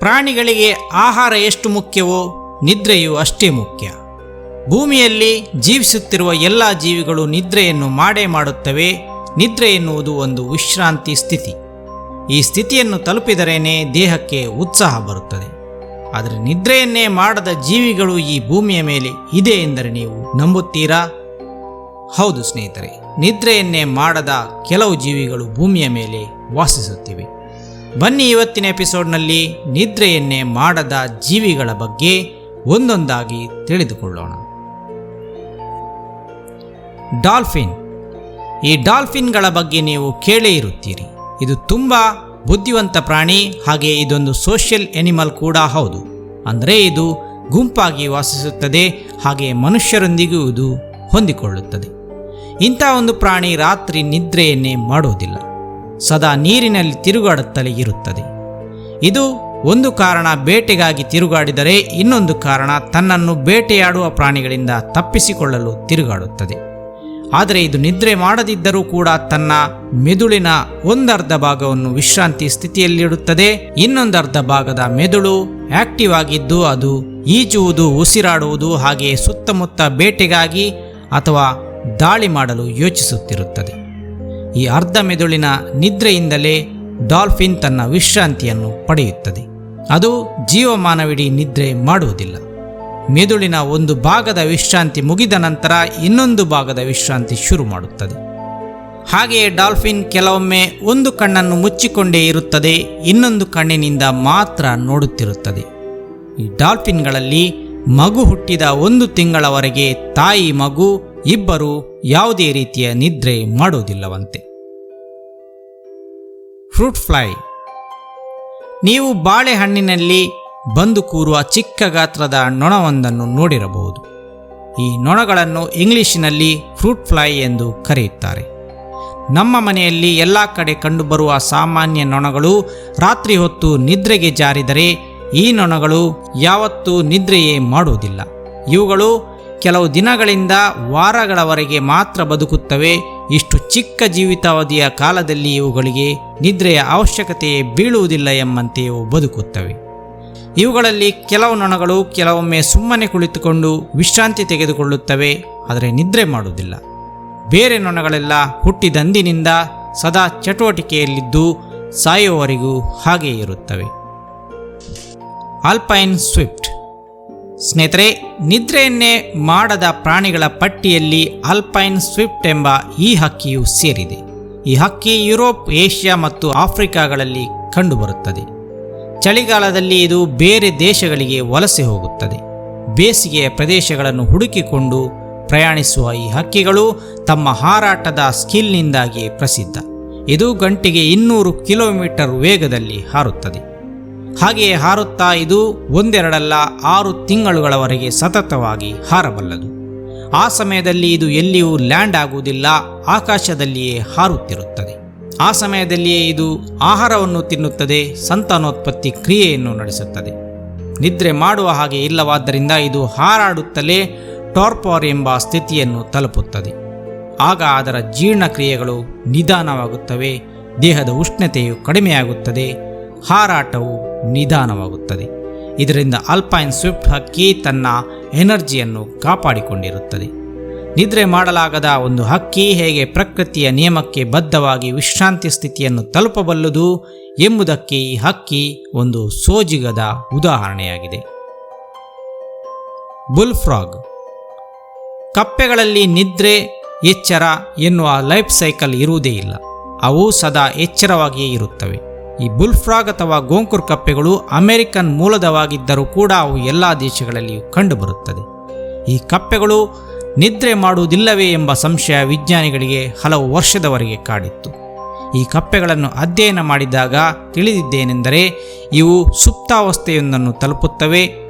ಪ್ರಾಣಿಗಳಿಗೆ ಆಹಾರ ಎಷ್ಟು ಮುಖ್ಯವೋ ನಿದ್ರೆಯೂ ಅಷ್ಟೇ ಮುಖ್ಯ. ಭೂಮಿಯಲ್ಲಿ ಜೀವಿಸುತ್ತಿರುವ ಎಲ್ಲ ಜೀವಿಗಳು ನಿದ್ರೆಯನ್ನು ಮಾಡೇ ಮಾಡುತ್ತವೆ. ನಿದ್ರೆ ಎನ್ನುವುದು ಒಂದು ವಿಶ್ರಾಂತಿ ಸ್ಥಿತಿ. ಈ ಸ್ಥಿತಿಯನ್ನು ತಲುಪಿದರೇನೆ ದೇಹಕ್ಕೆ ಉತ್ಸಾಹ ಬರುತ್ತದೆ. ಆದರೆ ನಿದ್ರೆಯನ್ನೇ ಮಾಡದ ಜೀವಿಗಳು ಈ ಭೂಮಿಯ ಮೇಲೆ ಇದೆ ಎಂದರೆ ನೀವು ನಂಬುತ್ತೀರಾ? ಹೌದು ಸ್ನೇಹಿತರೆ, ನಿದ್ರೆಯನ್ನೇ ಮಾಡದ ಕೆಲವು ಜೀವಿಗಳು ಭೂಮಿಯ ಮೇಲೆ ವಾಸಿಸುತ್ತಿವೆ. ಬನ್ನಿ ಇವತ್ತಿನ ಎಪಿಸೋಡ್ನಲ್ಲಿ ನಿದ್ರೆಯನ್ನೇ ಮಾಡದ ಜೀವಿಗಳ ಬಗ್ಗೆ ಒಂದೊಂದಾಗಿ ತಿಳಿದುಕೊಳ್ಳೋಣ. ಡಾಲ್ಫಿನ್. ಈ ಡಾಲ್ಫಿನ್ಗಳ ಬಗ್ಗೆ ನೀವು ಕೇಳೇ ಇರುತ್ತೀರಿ. ಇದು ತುಂಬ ಬುದ್ಧಿವಂತ ಪ್ರಾಣಿ, ಹಾಗೆ ಇದೊಂದು ಸೋಷಿಯಲ್ ಎನಿಮಲ್ ಕೂಡ ಹೌದು. ಅಂದರೆ ಇದು ಗುಂಪಾಗಿ ವಾಸಿಸುತ್ತದೆ, ಹಾಗೆ ಮನುಷ್ಯರೊಂದಿಗೂ ಇದು ಹೊಂದಿಕೊಳ್ಳುತ್ತದೆ. ಇಂಥ ಒಂದು ಪ್ರಾಣಿ ರಾತ್ರಿ ನಿದ್ರೆಯನ್ನೇ ಮಾಡುವುದಿಲ್ಲ, ಸದಾ ನೀರಿನಲ್ಲಿ ತಿರುಗಾಡುತ್ತಲೇ ಇರುತ್ತದೆ. ಇದು ಒಂದು ಕಾರಣ ಬೇಟೆಗಾಗಿ ತಿರುಗಾಡಿದರೆ, ಇನ್ನೊಂದು ಕಾರಣ ತನ್ನನ್ನು ಬೇಟೆಯಾಡುವ ಪ್ರಾಣಿಗಳಿಂದ ತಪ್ಪಿಸಿಕೊಳ್ಳಲು ತಿರುಗಾಡುತ್ತದೆ. ಆದರೆ ಇದು ನಿದ್ರೆ ಮಾಡದಿದ್ದರೂ ಕೂಡ ತನ್ನ ಮೆದುಳಿನ ಒಂದರ್ಧ ಭಾಗವನ್ನು ವಿಶ್ರಾಂತಿ ಸ್ಥಿತಿಯಲ್ಲಿಡುತ್ತದೆ. ಇನ್ನೊಂದರ್ಧ ಭಾಗದ ಮೆದುಳು ಆಕ್ಟಿವ್ ಆಗಿದ್ದು ಅದು ಈಜುವುದು, ಉಸಿರಾಡುವುದು, ಹಾಗೆಯೇ ಸುತ್ತಮುತ್ತ ಬೇಟೆಗಾಗಿ ಅಥವಾ ದಾಳಿ ಮಾಡಲು ಯೋಚಿಸುತ್ತಿರುತ್ತದೆ. ಈ ಅರ್ಧ ಮೆದುಳಿನ ನಿದ್ರೆಯಿಂದಲೇ ಡಾಲ್ಫಿನ್ ತನ್ನ ವಿಶ್ರಾಂತಿಯನ್ನು ಪಡೆಯುತ್ತದೆ. ಅದು ಜೀವಮಾನವಿಡೀ ನಿದ್ರೆ ಮಾಡುವುದಿಲ್ಲ. ಮೆದುಳಿನ ಒಂದು ಭಾಗದ ವಿಶ್ರಾಂತಿ ಮುಗಿದ ನಂತರ ಇನ್ನೊಂದು ಭಾಗದ ವಿಶ್ರಾಂತಿ ಶುರು ಮಾಡುತ್ತದೆ. ಹಾಗೆಯೇ ಡಾಲ್ಫಿನ್ ಕೆಲವೊಮ್ಮೆ ಒಂದು ಕಣ್ಣನ್ನು ಮುಚ್ಚಿಕೊಂಡೇ ಇರುತ್ತದೆ, ಇನ್ನೊಂದು ಕಣ್ಣಿನಿಂದ ಮಾತ್ರ ನೋಡುತ್ತಿರುತ್ತದೆ. ಈ ಡಾಲ್ಫಿನ್ಗಳಲ್ಲಿ ಮಗು ಹುಟ್ಟಿದ 1 ತಿಂಗಳವರೆಗೆ ತಾಯಿ ಮಗು ಇಬ್ಬರು ಯಾವುದೇ ರೀತಿಯ ನಿದ್ರೆ ಮಾಡುವುದಿಲ್ಲವಂತೆ. Fruit fly. ನೀವು ಬಾಳೆಹಣ್ಣಿನಲ್ಲಿ ಬಂದು ಕೂರುವ ಚಿಕ್ಕ ಗಾತ್ರದ ನೊಣವೊಂದನ್ನು ನೋಡಿರಬಹುದು. ಈ ನೊಣಗಳನ್ನು ಇಂಗ್ಲಿಷಿನಲ್ಲಿ ಫ್ರೂಟ್ ಫ್ಲೈ ಎಂದು ಕರೆಯುತ್ತಾರೆ. ನಮ್ಮ ಮನೆಯಲ್ಲಿ ಎಲ್ಲ ಕಡೆ ಕಂಡುಬರುವ ಸಾಮಾನ್ಯ ನೊಣಗಳು ರಾತ್ರಿ ಹೊತ್ತು ನಿದ್ರೆಗೆ ಜಾರಿದರೆ, ಈ ನೊಣಗಳು ಯಾವತ್ತೂ ನಿದ್ರೆಯೇ ಮಾಡುವುದಿಲ್ಲ. ಇವುಗಳು ಕೆಲವು ದಿನಗಳಿಂದ ವಾರಗಳವರೆಗೆ ಮಾತ್ರ ಬದುಕುತ್ತವೆ. ಇಷ್ಟು ಚಿಕ್ಕ ಜೀವಿತಾವಧಿಯ ಕಾಲದಲ್ಲಿ ಇವುಗಳಿಗೆ ನಿದ್ರೆಯ ಅವಶ್ಯಕತೆಯೇ ಬೀಳುವುದಿಲ್ಲ ಎಂಬಂತೆ ಇವು ಬದುಕುತ್ತವೆ. ಇವುಗಳಲ್ಲಿ ಕೆಲವು ನೊಣಗಳು ಕೆಲವೊಮ್ಮೆ ಸುಮ್ಮನೆ ಕುಳಿತುಕೊಂಡು ವಿಶ್ರಾಂತಿ ತೆಗೆದುಕೊಳ್ಳುತ್ತವೆ, ಆದರೆ ನಿದ್ರೆ ಮಾಡುವುದಿಲ್ಲ. ಬೇರೆ ನೊಣಗಳೆಲ್ಲ ಹುಟ್ಟಿದಂದಿನಿಂದ ಸದಾ ಚಟುವಟಿಕೆಯಲ್ಲಿದ್ದು ಸಾಯುವವರೆಗೂ ಹಾಗೆಯೇ ಇರುತ್ತವೆ. Alpine Swift. ಸ್ನೇಹಿತರೆ, ನಿದ್ರೆಯನ್ನೇ ಮಾಡದ ಪ್ರಾಣಿಗಳ ಪಟ್ಟಿಯಲ್ಲಿ ಆಲ್ಪೈನ್ ಸ್ವಿಫ್ಟ್ ಎಂಬ ಈ ಹಕ್ಕಿಯು ಸೇರಿದೆ. ಈ ಹಕ್ಕಿ ಯುರೋಪ್, ಏಷ್ಯಾ ಮತ್ತು ಆಫ್ರಿಕಾಗಳಲ್ಲಿ ಕಂಡುಬರುತ್ತದೆ. ಚಳಿಗಾಲದಲ್ಲಿ ಇದು ಬೇರೆ ದೇಶಗಳಿಗೆ ವಲಸೆ ಹೋಗುತ್ತದೆ. ಬೇಸಿಗೆಯ ಪ್ರದೇಶಗಳನ್ನು ಹುಡುಕಿಕೊಂಡು ಪ್ರಯಾಣಿಸುವ ಈ ಹಕ್ಕಿಗಳು ತಮ್ಮ ಹಾರಾಟದ ಸ್ಕಿಲ್ನಿಂದಾಗಿ ಪ್ರಸಿದ್ಧ. ಇದು ಗಂಟೆಗೆ 200 ಕಿಲೋಮೀಟರ್ ವೇಗದಲ್ಲಿ ಹಾರುತ್ತದೆ. ಹಾಗೆಯೇ ಹಾರುತ್ತಾ ಇದು 1-2 6 ತಿಂಗಳುಗಳವರೆಗೆ ಸತತವಾಗಿ ಹಾರಬಲ್ಲದು. ಆ ಸಮಯದಲ್ಲಿ ಇದು ಎಲ್ಲಿಯೂ ಲ್ಯಾಂಡ್ ಆಗುವುದಿಲ್ಲ, ಆಕಾಶದಲ್ಲಿಯೇ ಹಾರುತ್ತಿರುತ್ತದೆ. ಆ ಸಮಯದಲ್ಲಿಯೇ ಇದು ಆಹಾರವನ್ನು ತಿನ್ನುತ್ತದೆ, ಸಂತಾನೋತ್ಪತ್ತಿ ಕ್ರಿಯೆಯನ್ನು ನಡೆಸುತ್ತದೆ. ನಿದ್ರೆ ಮಾಡುವ ಹಾಗೆ ಇಲ್ಲವಾದ್ದರಿಂದ ಇದು ಹಾರಾಡುತ್ತಲೇ ಟಾರ್ಪರ್ ಎಂಬ ಸ್ಥಿತಿಯನ್ನು ತಲುಪುತ್ತದೆ. ಆಗ ಅದರ ಜೀರ್ಣಕ್ರಿಯೆಗಳು ನಿಧಾನವಾಗುತ್ತವೆ, ದೇಹದ ಉಷ್ಣತೆಯು ಕಡಿಮೆಯಾಗುತ್ತದೆ, ಹಾರಾಟವು ನಿಧಾನವಾಗುತ್ತದೆ. ಇದರಿಂದ ಆಲ್ಪೈನ್ ಸ್ವಿಫ್ಟ್ ಹಕ್ಕಿ ತನ್ನ ಎನರ್ಜಿಯನ್ನು ಕಾಪಾಡಿಕೊಂಡಿರುತ್ತದೆ. ನಿದ್ರೆ ಮಾಡಲಾಗದ ಒಂದು ಹಕ್ಕಿ ಹೇಗೆ ಪ್ರಕೃತಿಯ ನಿಯಮಕ್ಕೆ ಬದ್ಧವಾಗಿ ವಿಶ್ರಾಂತಿ ಸ್ಥಿತಿಯನ್ನು ತಲುಪಬಲ್ಲದು ಎಂಬುದಕ್ಕೆ ಈ ಹಕ್ಕಿ ಒಂದು ಸೋಜಿಗದ ಉದಾಹರಣೆಯಾಗಿದೆ. ಬುಲ್ಫ್ರಾಗ್. ಕಪ್ಪೆಗಳಲ್ಲಿ ನಿದ್ರೆ, ಎಚ್ಚರ ಎನ್ನುವ ಲೈಫ್ ಸೈಕಲ್ ಇರುವುದೇ ಇಲ್ಲ. ಅವು ಸದಾ ಎಚ್ಚರವಾಗಿಯೇ ಇರುತ್ತವೆ. ಈ ಬುಲ್ಫ್ರಾಗ್ ಅಥವಾ ಗೋಂಕುರ್ ಕಪ್ಪೆಗಳು ಅಮೆರಿಕನ್ ಮೂಲದವಾಗಿದ್ದರೂ ಕೂಡ ಅವು ಎಲ್ಲ ದೇಶಗಳಲ್ಲಿಯೂ ಕಂಡುಬರುತ್ತದೆ. ಈ ಕಪ್ಪೆಗಳು ನಿದ್ರೆ ಮಾಡುವುದಿಲ್ಲವೇ ಎಂಬ ಸಂಶಯ ವಿಜ್ಞಾನಿಗಳಿಗೆ ಹಲವು ವರ್ಷದವರೆಗೆ ಕಾಡಿತ್ತು. ಈ ಕಪ್ಪೆಗಳನ್ನು ಅಧ್ಯಯನ ಮಾಡಿದಾಗ ತಿಳಿದಿದ್ದೇನೆಂದರೆ, ಇವು ಸುಪ್ತಾವಸ್ಥೆಯೊಂದನ್ನು ತಲುಪುತ್ತವೆ.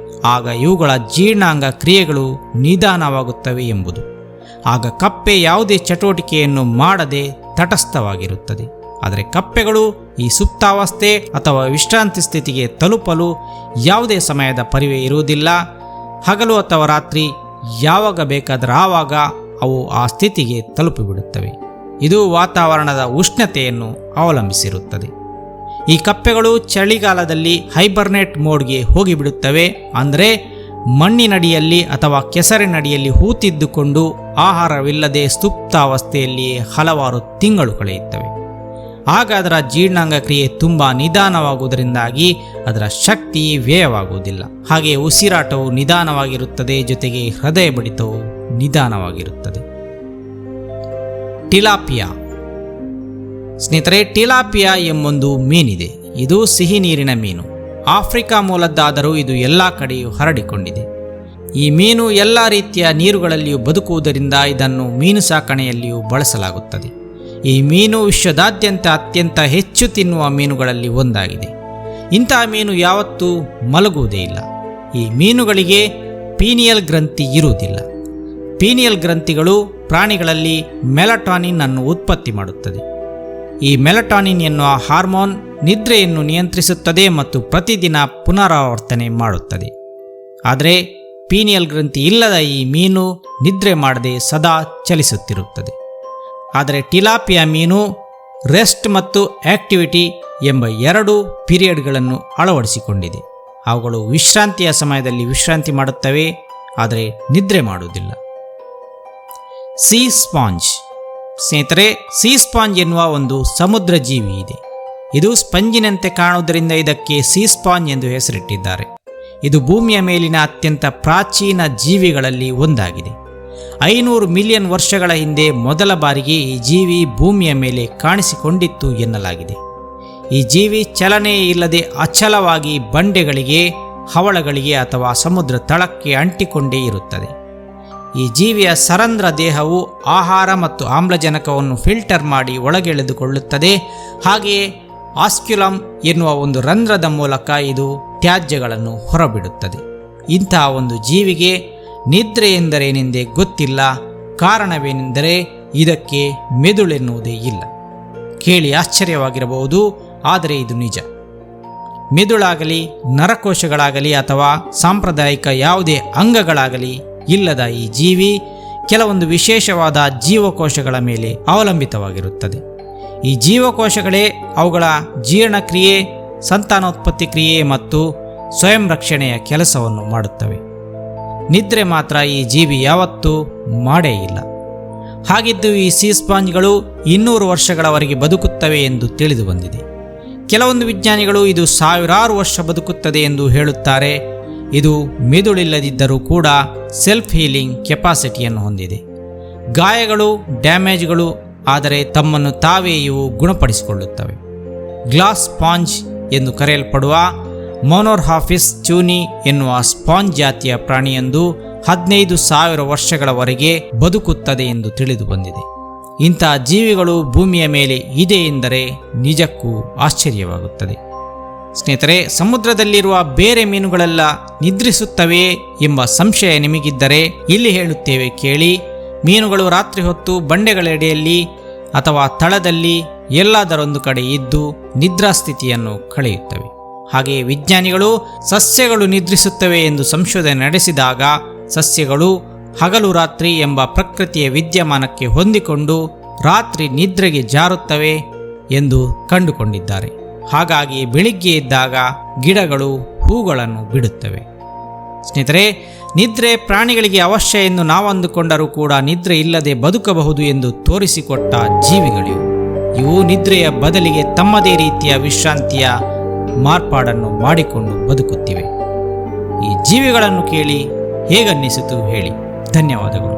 ಆಗ ಇವುಗಳ ಜೀರ್ಣಾಂಗ ಕ್ರಿಯೆಗಳು ನಿಧಾನವಾಗುತ್ತವೆ ಎಂಬುದು. ಆಗ ಕಪ್ಪೆ ಯಾವುದೇ ಚಟುವಟಿಕೆಯನ್ನು ಮಾಡದೆ ತಟಸ್ಥವಾಗಿರುತ್ತದೆ. ಆದರೆ ಕಪ್ಪೆಗಳು ಈ ಸುಪ್ತಾವಸ್ಥೆ ಅಥವಾ ವಿಶ್ರಾಂತಿ ಸ್ಥಿತಿಗೆ ತಲುಪಲು ಯಾವುದೇ ಸಮಯದ ಪರಿವೆ ಇರುವುದಿಲ್ಲ. ಹಗಲು ಅಥವಾ ರಾತ್ರಿ ಯಾವಾಗ ಬೇಕಾದರೆ ಆವಾಗ ಅವು ಆ ಸ್ಥಿತಿಗೆ ತಲುಪಿಬಿಡುತ್ತವೆ. ಇದು ವಾತಾವರಣದ ಉಷ್ಣತೆಯನ್ನು ಅವಲಂಬಿಸಿರುತ್ತದೆ. ಈ ಕಪ್ಪೆಗಳು ಚಳಿಗಾಲದಲ್ಲಿ ಹೈಬರ್ನೇಟ್ ಮೋಡ್ಗೆ ಹೋಗಿಬಿಡುತ್ತವೆ. ಅಂದರೆ ಮಣ್ಣಿನಡಿಯಲ್ಲಿ ಅಥವಾ ಕೆಸರಿನಡಿಯಲ್ಲಿ ಹೂತಿದ್ದುಕೊಂಡು ಆಹಾರವಿಲ್ಲದೆ ಸುಪ್ತಾವಸ್ಥೆಯಲ್ಲಿಯೇ ಹಲವಾರು ತಿಂಗಳು ಕಳೆಯುತ್ತವೆ. ಆಗ ಅದರ ಜೀರ್ಣಾಂಗ ಕ್ರಿಯೆ ತುಂಬ ನಿಧಾನವಾಗುವುದರಿಂದಾಗಿ ಅದರ ಶಕ್ತಿ ವ್ಯಯವಾಗುವುದಿಲ್ಲ. ಹಾಗೆ ಉಸಿರಾಟವು ನಿಧಾನವಾಗಿರುತ್ತದೆ, ಜೊತೆಗೆ ಹೃದಯ ಬಡಿತವು ನಿಧಾನವಾಗಿರುತ್ತದೆ. ಟಿಲಾಪಿಯಾ. ಸ್ನೇಹಿತರೆ, ಟಿಲಾಪಿಯಾ ಎಂಬೊಂದು ಮೀನಿದೆ. ಇದು ಸಿಹಿ ನೀರಿನ ಮೀನು. ಆಫ್ರಿಕಾ ಮೂಲದ್ದಾದರೂ ಇದು ಎಲ್ಲ ಕಡೆಯೂ ಹರಡಿಕೊಂಡಿದೆ. ಈ ಮೀನು ಎಲ್ಲ ರೀತಿಯ ನೀರುಗಳಲ್ಲಿಯೂ ಬದುಕುವುದರಿಂದ ಇದನ್ನು ಮೀನು ಸಾಕಣೆಯಲ್ಲಿಯೂ ಬಳಸಲಾಗುತ್ತದೆ. ಈ ಮೀನು ವಿಶ್ವದಾದ್ಯಂತ ಅತ್ಯಂತ ಹೆಚ್ಚು ತಿನ್ನುವ ಮೀನುಗಳಲ್ಲಿ ಒಂದಾಗಿದೆ. ಇಂತಹ ಮೀನು ಯಾವತ್ತೂ ಮಲಗುವುದೇ ಇಲ್ಲ. ಈ ಮೀನುಗಳಿಗೆ ಪೀನಿಯಲ್ ಗ್ರಂಥಿ ಇರುವುದಿಲ್ಲ. ಪೀನಿಯಲ್ ಗ್ರಂಥಿಗಳು ಪ್ರಾಣಿಗಳಲ್ಲಿ ಮೆಲಟಾನಿನ್ ಅನ್ನು ಉತ್ಪತ್ತಿ ಮಾಡುತ್ತದೆ. ಈ ಮೆಲಟಾನಿನ್ ಎನ್ನುವ ಹಾರ್ಮೋನ್ ನಿದ್ರೆಯನ್ನು ನಿಯಂತ್ರಿಸುತ್ತದೆ ಮತ್ತು ಪ್ರತಿದಿನ ಪುನರಾವರ್ತನೆ ಮಾಡುತ್ತದೆ. ಆದರೆ ಪೀನಿಯಲ್ ಗ್ರಂಥಿ ಇಲ್ಲದ ಈ ಮೀನು ನಿದ್ರೆ ಮಾಡದೆ ಸದಾ ಚಲಿಸುತ್ತಿರುತ್ತದೆ. ಆದರೆ ಟಿಲಾಪಿಯಾ ಮೀನು ರೆಸ್ಟ್ ಮತ್ತು ಆಕ್ಟಿವಿಟಿ ಎಂಬ ಎರಡು ಪೀರಿಯಡ್ಗಳನ್ನು ಅಳವಡಿಸಿಕೊಂಡಿದೆ. ಅವುಗಳು ವಿಶ್ರಾಂತಿಯ ಸಮಯದಲ್ಲಿ ವಿಶ್ರಾಂತಿ ಮಾಡುತ್ತವೆ, ಆದರೆ ನಿದ್ರೆ ಮಾಡುವುದಿಲ್ಲ. Sea sponge. ಸ್ನೇಹಿತರೆ, ಸೀ ಸ್ಪಾಂಜ್ ಎನ್ನುವ ಒಂದು ಸಮುದ್ರ ಜೀವಿ ಇದೆ. ಇದು ಸ್ಪಂಜಿನಂತೆ ಕಾಣುವುದರಿಂದ ಇದಕ್ಕೆ ಸೀ ಸ್ಪಾಂಜ್ ಎಂದು ಹೆಸರಿಟ್ಟಿದ್ದಾರೆ. ಇದು ಭೂಮಿಯ ಮೇಲಿನ ಅತ್ಯಂತ ಪ್ರಾಚೀನ ಜೀವಿಗಳಲ್ಲಿ ಒಂದಾಗಿದೆ. 500 ಮಿಲಿಯನ್ ವರ್ಷಗಳ ಹಿಂದೆ ಮೊದಲ ಬಾರಿಗೆ ಈ ಜೀವಿ ಭೂಮಿಯ ಮೇಲೆ ಕಾಣಿಸಿಕೊಂಡಿತ್ತು ಎನ್ನಲಾಗಿದೆ. ಈ ಜೀವಿ ಚಲನೆ ಇಲ್ಲದೆ ಅಚಲವಾಗಿ ಬಂಡೆಗಳಿಗೆ, ಹವಳಗಳಿಗೆ ಅಥವಾ ಸಮುದ್ರ ತಳಕ್ಕೆ ಅಂಟಿಕೊಂಡೇ ಇರುತ್ತದೆ. ಈ ಜೀವಿಯ ಸರಂಧ್ರ ದೇಹವು ಆಹಾರ ಮತ್ತು ಆಮ್ಲಜನಕವನ್ನು ಫಿಲ್ಟರ್ ಮಾಡಿ ಒಳಗೆಳೆದುಕೊಳ್ಳುತ್ತದೆ. ಹಾಗೆಯೇ ಆಸ್ಕ್ಯುಲಮ್ ಎನ್ನುವ ಒಂದು ರಂಧ್ರದ ಮೂಲಕ ಇದು ತ್ಯಾಜ್ಯಗಳನ್ನು ಹೊರಬಿಡುತ್ತದೆ. ಇಂತಹ ಒಂದು ಜೀವಿಗೆ ನಿದ್ರೆ ಎಂದರೇನೆಂದೇ ಗೊತ್ತಿಲ್ಲ. ಕಾರಣವೇನೆಂದರೆ ಇದಕ್ಕೆ ಮೆದುಳೆನ್ನುವುದೇ ಇಲ್ಲ. ಕೇಳಿ ಆಶ್ಚರ್ಯವಾಗಿರಬಹುದು, ಆದರೆ ಇದು ನಿಜ. ಮೆದುಳಾಗಲಿ, ನರಕೋಶಗಳಾಗಲಿ ಅಥವಾ ಸಾಂಪ್ರದಾಯಿಕ ಯಾವುದೇ ಅಂಗಗಳಾಗಲಿ ಇಲ್ಲದ ಈ ಜೀವಿ ಕೆಲವೊಂದು ವಿಶೇಷವಾದ ಜೀವಕೋಶಗಳ ಮೇಲೆ ಅವಲಂಬಿತವಾಗಿರುತ್ತದೆ. ಈ ಜೀವಕೋಶಗಳೇ ಅವುಗಳ ಜೀರ್ಣಕ್ರಿಯೆ, ಸಂತಾನೋತ್ಪತ್ತಿ ಕ್ರಿಯೆ ಮತ್ತು ಸ್ವಯಂ ರಕ್ಷಣೆಯ ಕೆಲಸವನ್ನು ಮಾಡುತ್ತವೆ. ನಿದ್ರೆ ಮಾತ್ರ ಈ ಜೀವಿ ಯಾವತ್ತೂ ಮಾಡೇ ಇಲ್ಲ. ಹಾಗಿದ್ದು ಈ ಸೀ ಸ್ಪಾಂಜ್ಗಳು 200 ವರ್ಷಗಳವರೆಗೆ ಬದುಕುತ್ತವೆ ಎಂದು ತಿಳಿದು ಬಂದಿದೆ. ಕೆಲವೊಂದು ವಿಜ್ಞಾನಿಗಳು ಇದು 1000 ವರ್ಷ ಬದುಕುತ್ತದೆ ಎಂದು ಹೇಳುತ್ತಾರೆ. ಇದು ಮೆದುಳಿಲ್ಲದಿದ್ದರೂ ಕೂಡ ಸೆಲ್ಫ್ ಹೀಲಿಂಗ್ ಕೆಪಾಸಿಟಿಯನ್ನು ಹೊಂದಿದೆ. ಗಾಯಗಳು, ಡ್ಯಾಮೇಜ್ಗಳು ಆದರೆ ತಮ್ಮನ್ನು ತಾವೇ ಇವು ಗುಣಪಡಿಸಿಕೊಳ್ಳುತ್ತವೆ. ಗ್ಲಾಸ್ ಸ್ಪಾಂಜ್ ಎಂದು ಕರೆಯಲ್ಪಡುವ ಮೊನೊರ್ಹಾಫಿಸ್ ಚೂನಿ ಎನ್ನುವ ಸ್ಪಾಂಜ್ ಜಾತಿಯ ಪ್ರಾಣಿಯೊಂದು 15,000 ವರ್ಷಗಳವರೆಗೆ ಬದುಕುತ್ತದೆ ಎಂದು ತಿಳಿದು ಬಂದಿದೆ. ಇಂತಹ ಜೀವಿಗಳು ಭೂಮಿಯ ಮೇಲೆ ಇದೆ ಎಂದರೆ ನಿಜಕ್ಕೂ ಆಶ್ಚರ್ಯವಾಗುತ್ತದೆ. ಸ್ನೇಹಿತರೆ, ಸಮುದ್ರದಲ್ಲಿರುವ ಬೇರೆ ಮೀನುಗಳೆಲ್ಲ ನಿದ್ರಿಸುತ್ತವೆಯೇ ಎಂಬ ಸಂಶಯ ನಿಮಗಿದ್ದರೆ ಇಲ್ಲಿ ಹೇಳುತ್ತೇವೆ ಕೇಳಿ. ಮೀನುಗಳು ರಾತ್ರಿ ಹೊತ್ತು ಬಂಡೆಗಳೆಡೆಯಲ್ಲಿ ಅಥವಾ ತಳದಲ್ಲಿ ಎಲ್ಲದರೊಂದು ಕಡೆ ಇದ್ದು ನಿದ್ರಾಸ್ಥಿತಿಯನ್ನು ಕಳೆಯುತ್ತವೆ. ಹಾಗೆಯೇ ವಿಜ್ಞಾನಿಗಳು ಸಸ್ಯಗಳು ನಿದ್ರಿಸುತ್ತವೆ ಎಂದು ಸಂಶೋಧನೆ ನಡೆಸಿದಾಗ ಸಸ್ಯಗಳು ಹಗಲು ರಾತ್ರಿ ಎಂಬ ಪ್ರಕೃತಿಯ ವಿದ್ಯಮಾನಕ್ಕೆ ಹೊಂದಿಕೊಂಡು ರಾತ್ರಿ ನಿದ್ರೆಗೆ ಜಾರುತ್ತವೆ ಎಂದು ಕಂಡುಕೊಂಡಿದ್ದಾರೆ. ಹಾಗಾಗಿ ಬೆಳಿಗ್ಗೆ ಎದ್ದಾಗ ಗಿಡಗಳು ಹೂಗಳನ್ನು ಬಿಡುತ್ತವೆ. ಸ್ನೇಹಿತರೆ, ನಿದ್ರೆ ಪ್ರಾಣಿಗಳಿಗೆ ಅವಶ್ಯ ಎಂದು ನಾವು ಅಂದುಕೊಂಡರೂ ಕೂಡ ನಿದ್ರೆ ಇಲ್ಲದೆ ಬದುಕಬಹುದು ಎಂದು ತೋರಿಸಿಕೊಟ್ಟ ಜೀವಿಗಳಿವು. ಇವು ನಿದ್ರೆಯ ಬದಲಿಗೆ ತಮ್ಮದೇ ರೀತಿಯ ವಿಶ್ರಾಂತಿಯ ಮಾರ್ಪಾಡನ್ನು ಮಾಡಿಕೊಂಡು ಬದುಕುತ್ತಿವೆ. ಈ ಜೀವಿಗಳನ್ನು ಕೇಳಿ ಹೇಗನ್ನಿಸಿತು ಹೇಳಿ. ಧನ್ಯವಾದಗಳು.